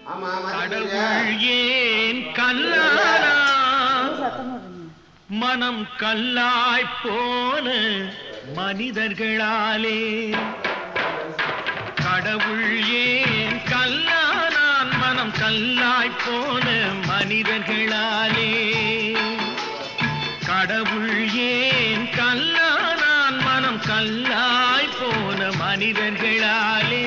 கடவுள் ஏன் கல்லானா மனம் கல்லாய் போன மனிதர்களாலே கடவுள் ஏன் கல்லானான் மனம் கல்லாய் போன மனிதர்களாலே கடவுள் ஏன் கல்லானான் மனம் கல்லாய் போன மனிதர்களாலே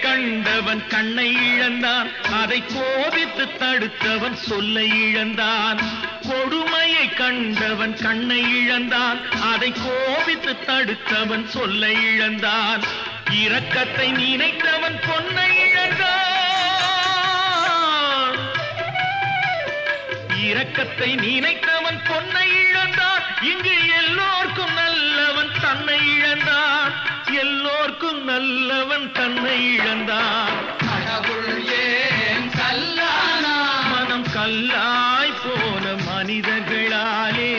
கண்டவன் கண்ணை இழந்தான் அதை கோபித்து தடுத்தவன் சொல்லை இழந்தான் கொடுமையை கண்டவன் கண்ணை இழந்தான் அதை கோபித்து தடுத்தவன் சொல்லை இழந்தான் இரக்கத்தை நினைத்தவன் பொன்னை இழந்தான் இரக்கத்தை நினைத்தவன் பொன்னை இழந்தான் இங்கு எல்லோர்க்கும் நல்லவன் தன்னை இழந்தான் எல்லோர்க்கும் நல்லவன் தன்னை இழந்தான் கடவுள் ஏன் கல்லானா மனம் கல்லாய் போன மனிதர்களாலே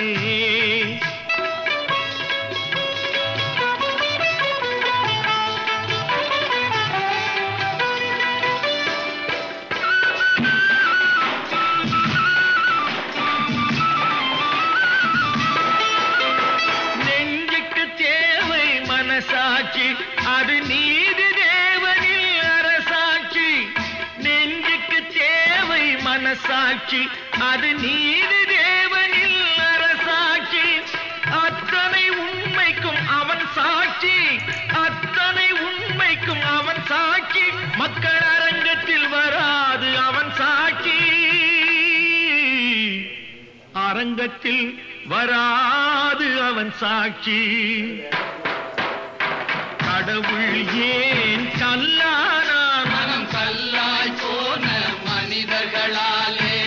சாட்சி அது நீதி தேவனில் அரசாட்சி நெஞ்சுக்கு தேவை மனசாட்சி அது நீதி தேவனில் அரசாட்சி அத்தனை உண்மைக்கும் அவன் சாட்சி அத்தனை உண்மைக்கும் அவன் சாட்சி மக்கள் அரங்கத்தில் வராது அவன் சாட்சி அரங்கத்தில் வராது அவன் சாட்சி கடவுள் ஏன் கல்லானா மனம் கல்லாய் போன மனிதர்களாலே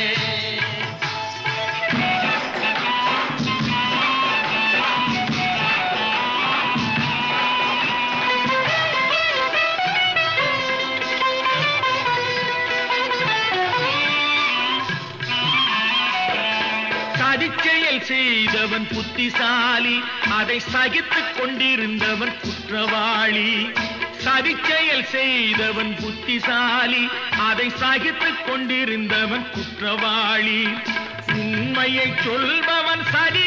சதிச்செயல் செய்தவன் புத்திசாலி அதை சகித்துக் கொண்டிருந்தவன் குற்றவாளி சதிச்செயல் செய்தவன் புத்திசாலி அதை சகித்துக் கொண்டிருந்தவன் குற்றவாளி உண்மையை சொல்பவன் சதி